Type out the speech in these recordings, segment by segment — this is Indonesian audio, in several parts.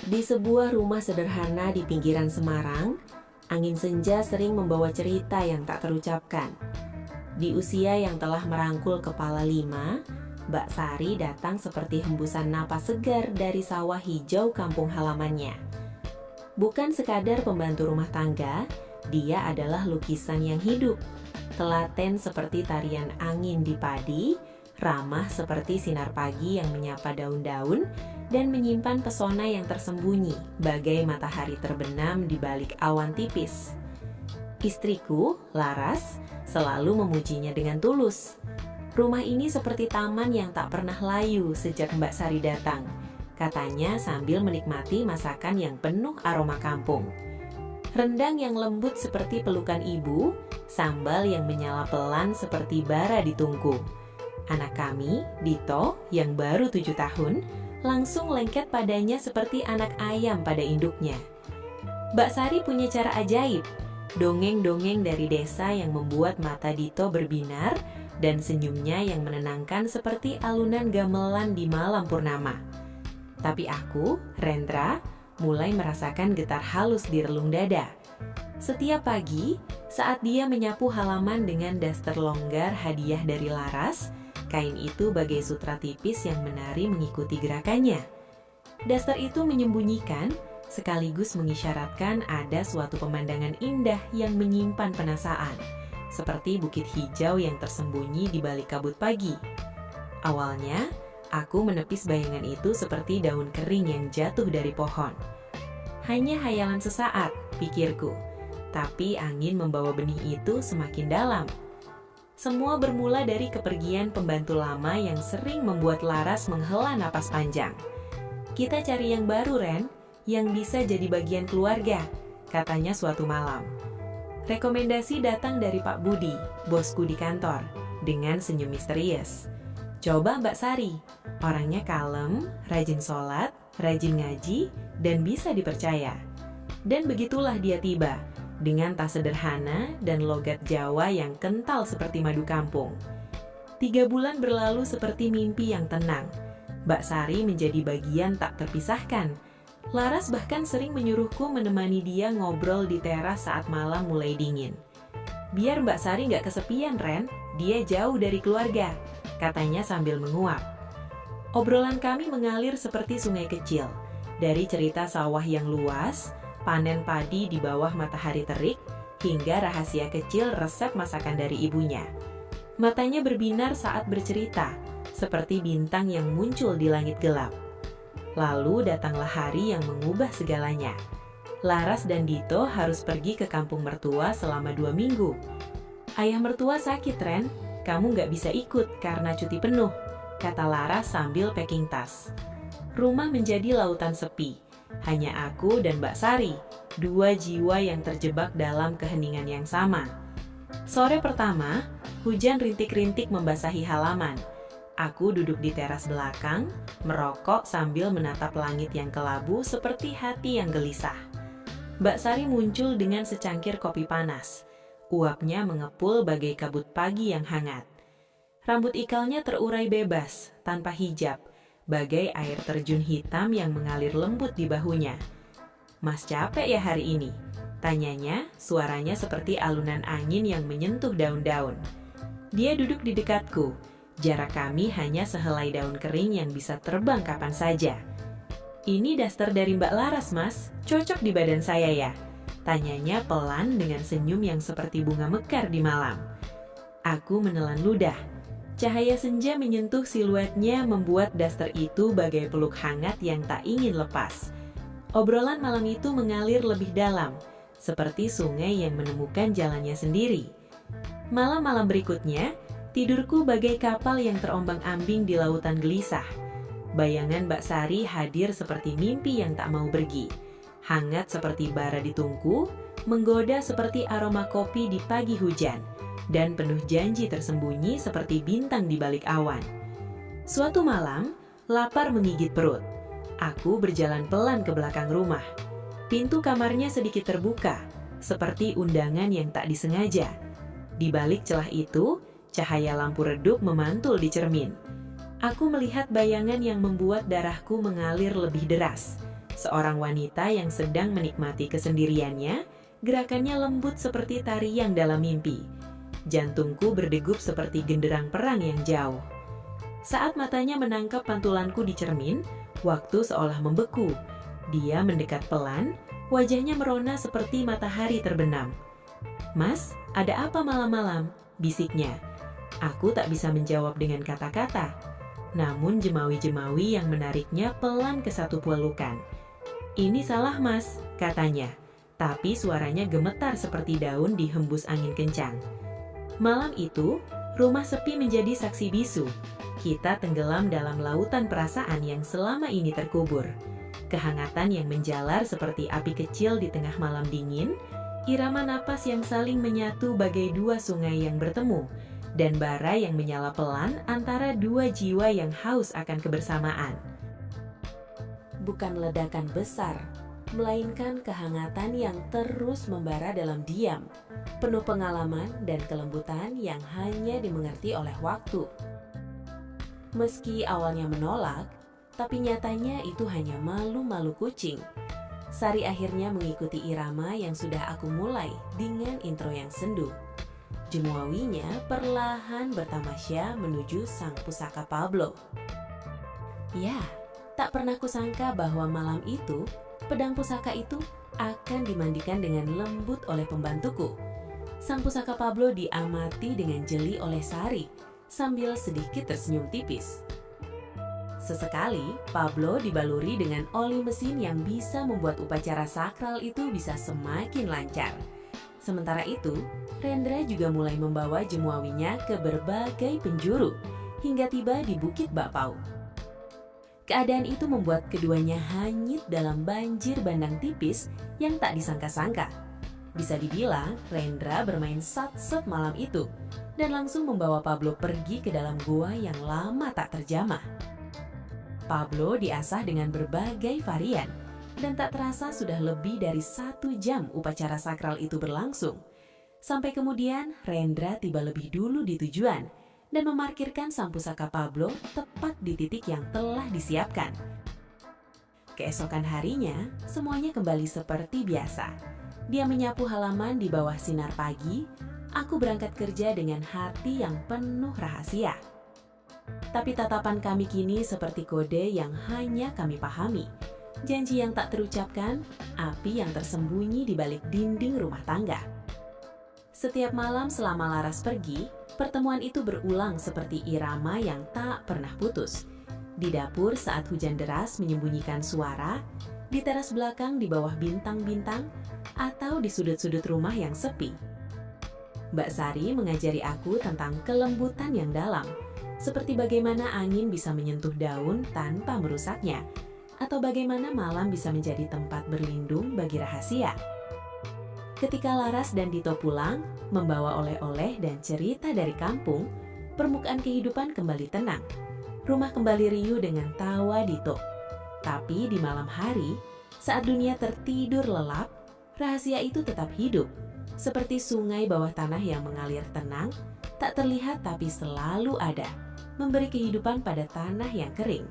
Di sebuah rumah sederhana di pinggiran Semarang, angin senja sering membawa cerita yang tak terucapkan. Di usia yang telah merangkul kepala 5, Mbak Sari datang seperti hembusan napas segar dari sawah hijau kampung halamannya. Bukan sekadar pembantu rumah tangga, dia adalah lukisan yang hidup, telaten seperti tarian angin di padi, ramah seperti sinar pagi yang menyapa daun-daun, dan menyimpan pesona yang tersembunyi bagai matahari terbenam di balik awan tipis. Istriku, Laras, selalu memujinya dengan tulus. Rumah ini seperti taman yang tak pernah layu sejak Mbak Sari datang, katanya sambil menikmati masakan yang penuh aroma kampung. Rendang yang lembut seperti pelukan ibu, sambal yang menyala pelan seperti bara di tungku. Anak kami, Dito, yang baru 7 tahun, langsung lengket padanya seperti anak ayam pada induknya. Mbak Sari punya cara ajaib, dongeng-dongeng dari desa yang membuat mata Dito berbinar dan senyumnya yang menenangkan seperti alunan gamelan di malam purnama. Tapi aku, Rendra, mulai merasakan getar halus di relung dada. Setiap pagi, saat dia menyapu halaman dengan daster longgar hadiah dari Laras, kain itu bagai sutra tipis yang menari mengikuti gerakannya. Daster itu menyembunyikan, sekaligus mengisyaratkan ada suatu pemandangan indah yang menyimpan penasaan, seperti bukit hijau yang tersembunyi di balik kabut pagi. Awalnya, aku menepis bayangan itu seperti daun kering yang jatuh dari pohon. Hanya hayalan sesaat, pikirku, tapi angin membawa benih itu semakin dalam. Semua bermula dari kepergian pembantu lama yang sering membuat Laras menghela napas panjang. Kita cari yang baru, Ren, yang bisa jadi bagian keluarga, katanya suatu malam. Rekomendasi datang dari Pak Budi, bosku di kantor, dengan senyum misterius. Coba Mbak Sari, orangnya kalem, rajin sholat, rajin ngaji, dan bisa dipercaya. Dan begitulah dia tiba, dengan tas sederhana dan logat Jawa yang kental seperti madu kampung. 3 bulan berlalu seperti mimpi yang tenang. Mbak Sari menjadi bagian tak terpisahkan. Laras bahkan sering menyuruhku menemani dia ngobrol di teras saat malam mulai dingin. Biar Mbak Sari nggak kesepian, Ren, dia jauh dari keluarga, katanya sambil menguap. Obrolan kami mengalir seperti sungai kecil, dari cerita sawah yang luas, panen padi di bawah matahari terik, hingga rahasia kecil resep masakan dari ibunya. Matanya berbinar saat bercerita, seperti bintang yang muncul di langit gelap. Lalu datanglah hari yang mengubah segalanya. Laras dan Dito harus pergi ke kampung mertua selama 2 minggu. Ayah mertua sakit, Ren, kamu nggak bisa ikut karena cuti penuh, kata Laras sambil packing tas. Rumah menjadi lautan sepi. Hanya aku dan Mbak Sari, 2 jiwa yang terjebak dalam keheningan yang sama. Sore pertama, hujan rintik-rintik membasahi halaman. Aku duduk di teras belakang, merokok sambil menatap langit yang kelabu seperti hati yang gelisah. Mbak Sari muncul dengan secangkir kopi panas. Uapnya mengepul bagai kabut pagi yang hangat. Rambut ikalnya terurai bebas, tanpa hijab, bagai air terjun hitam yang mengalir lembut di bahunya. Mas capek ya hari ini? Tanyanya, suaranya seperti alunan angin yang menyentuh daun-daun. Dia duduk di dekatku. Jarak kami hanya sehelai daun kering yang bisa terbang kapan saja. Ini daster dari Mbak Laras, Mas. Cocok di badan saya ya? Tanyanya pelan dengan senyum yang seperti bunga mekar di malam. Aku menelan ludah. Cahaya senja menyentuh siluetnya membuat daster itu bagai peluk hangat yang tak ingin lepas. Obrolan malam itu mengalir lebih dalam, seperti sungai yang menemukan jalannya sendiri. Malam-malam berikutnya, tidurku bagai kapal yang terombang-ambing di lautan gelisah. Bayangan Mbak Sari hadir seperti mimpi yang tak mau pergi. Hangat seperti bara di tungku, menggoda seperti aroma kopi di pagi hujan, dan penuh janji tersembunyi seperti bintang di balik awan. Suatu malam, lapar menggigit perut. Aku berjalan pelan ke belakang rumah. Pintu kamarnya sedikit terbuka, seperti undangan yang tak disengaja. Di balik celah itu, cahaya lampu redup memantul di cermin. Aku melihat bayangan yang membuat darahku mengalir lebih deras. Seorang wanita yang sedang menikmati kesendiriannya, gerakannya lembut seperti tarian dalam mimpi. Jantungku berdegup seperti genderang perang yang jauh. Saat matanya menangkap pantulanku di cermin, waktu seolah membeku. Dia mendekat pelan, wajahnya merona seperti matahari terbenam. "Mas, ada apa malam-malam?" bisiknya. Aku tak bisa menjawab dengan kata-kata. Namun jemawi-jemawi yang menariknya pelan ke satu pelukan. "Ini salah mas," katanya. Tapi suaranya gemetar seperti daun dihembus angin kencang. Malam itu, rumah sepi menjadi saksi bisu. Kita tenggelam dalam lautan perasaan yang selama ini terkubur. Kehangatan yang menjalar seperti api kecil di tengah malam dingin, irama napas yang saling menyatu bagai dua sungai yang bertemu, dan bara yang menyala pelan antara dua jiwa yang haus akan kebersamaan. Bukan ledakan besar, melainkan kehangatan yang terus membara dalam diam, penuh pengalaman dan kelembutan yang hanya dimengerti oleh waktu. Meski awalnya menolak, tapi nyatanya itu hanya malu-malu kucing. Sari akhirnya mengikuti irama yang sudah aku mulai dengan intro yang sendu. Jemuawinya perlahan bertamasya menuju sang pusaka Pablo. Ya, tak pernah kusangka bahwa malam itu, pedang pusaka itu akan dimandikan dengan lembut oleh pembantuku. Sang pusaka Pablo diamati dengan jeli oleh Sari, sambil sedikit tersenyum tipis. Sesekali, Pablo dibaluri dengan oli mesin yang bisa membuat upacara sakral itu bisa semakin lancar. Sementara itu, Rendra juga mulai membawa jemuawinya ke berbagai penjuru, hingga tiba di Bukit Bapau. Keadaan itu membuat keduanya hanyut dalam banjir bandang tipis yang tak disangka-sangka. Bisa dibilang, Rendra bermain sat-set malam itu, dan langsung membawa Pablo pergi ke dalam gua yang lama tak terjamah. Pablo diasah dengan berbagai varian, dan tak terasa sudah lebih dari 1 jam upacara sakral itu berlangsung. Sampai kemudian Rendra tiba lebih dulu di tujuan, dan memarkirkan sang pusaka Pablo tepat di titik yang telah disiapkan. Keesokan harinya, semuanya kembali seperti biasa. Dia menyapu halaman di bawah sinar pagi. Aku berangkat kerja dengan hati yang penuh rahasia. Tapi tatapan kami kini seperti kode yang hanya kami pahami. Janji yang tak terucapkan, api yang tersembunyi di balik dinding rumah tangga. Setiap malam selama Laras pergi, pertemuan itu berulang seperti irama yang tak pernah putus. Di dapur saat hujan deras menyembunyikan suara, di teras belakang di bawah bintang-bintang, atau di sudut-sudut rumah yang sepi. Mbak Sari mengajari aku tentang kelembutan yang dalam, seperti bagaimana angin bisa menyentuh daun tanpa merusaknya, atau bagaimana malam bisa menjadi tempat berlindung bagi rahasia. Ketika Laras dan Dito pulang, membawa oleh-oleh dan cerita dari kampung, permukaan kehidupan kembali tenang. Rumah kembali riuh dengan tawa Dito. Tapi di malam hari, saat dunia tertidur lelap, rahasia itu tetap hidup. Seperti sungai bawah tanah yang mengalir tenang, tak terlihat tapi selalu ada, memberi kehidupan pada tanah yang kering.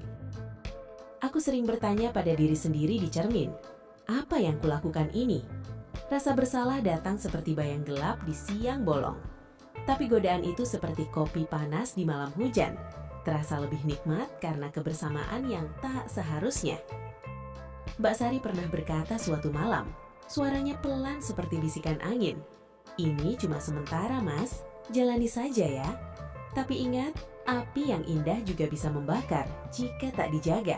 Aku sering bertanya pada diri sendiri di cermin, apa yang kulakukan ini? Rasa bersalah datang seperti bayang gelap di siang bolong. Tapi godaan itu seperti kopi panas di malam hujan, terasa lebih nikmat karena kebersamaan yang tak seharusnya. Mbak Sari pernah berkata suatu malam, suaranya pelan seperti bisikan angin. "Ini cuma sementara, Mas. Jalani saja ya. Tapi ingat, api yang indah juga bisa membakar jika tak dijaga."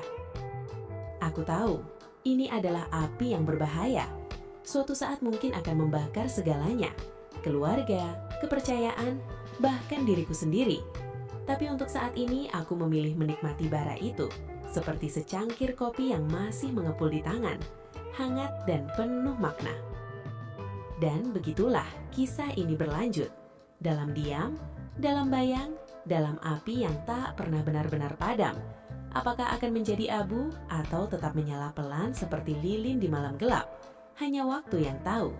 Aku tahu, ini adalah api yang berbahaya. Suatu saat mungkin akan membakar segalanya. Keluarga, kepercayaan, bahkan diriku sendiri. Tapi untuk saat ini aku memilih menikmati bara itu, seperti secangkir kopi yang masih mengepul di tangan, hangat dan penuh makna. Dan begitulah kisah ini berlanjut. Dalam diam, dalam bayang, dalam api yang tak pernah benar-benar padam. Apakah akan menjadi abu atau tetap menyala pelan seperti lilin di malam gelap? Hanya waktu yang tahu.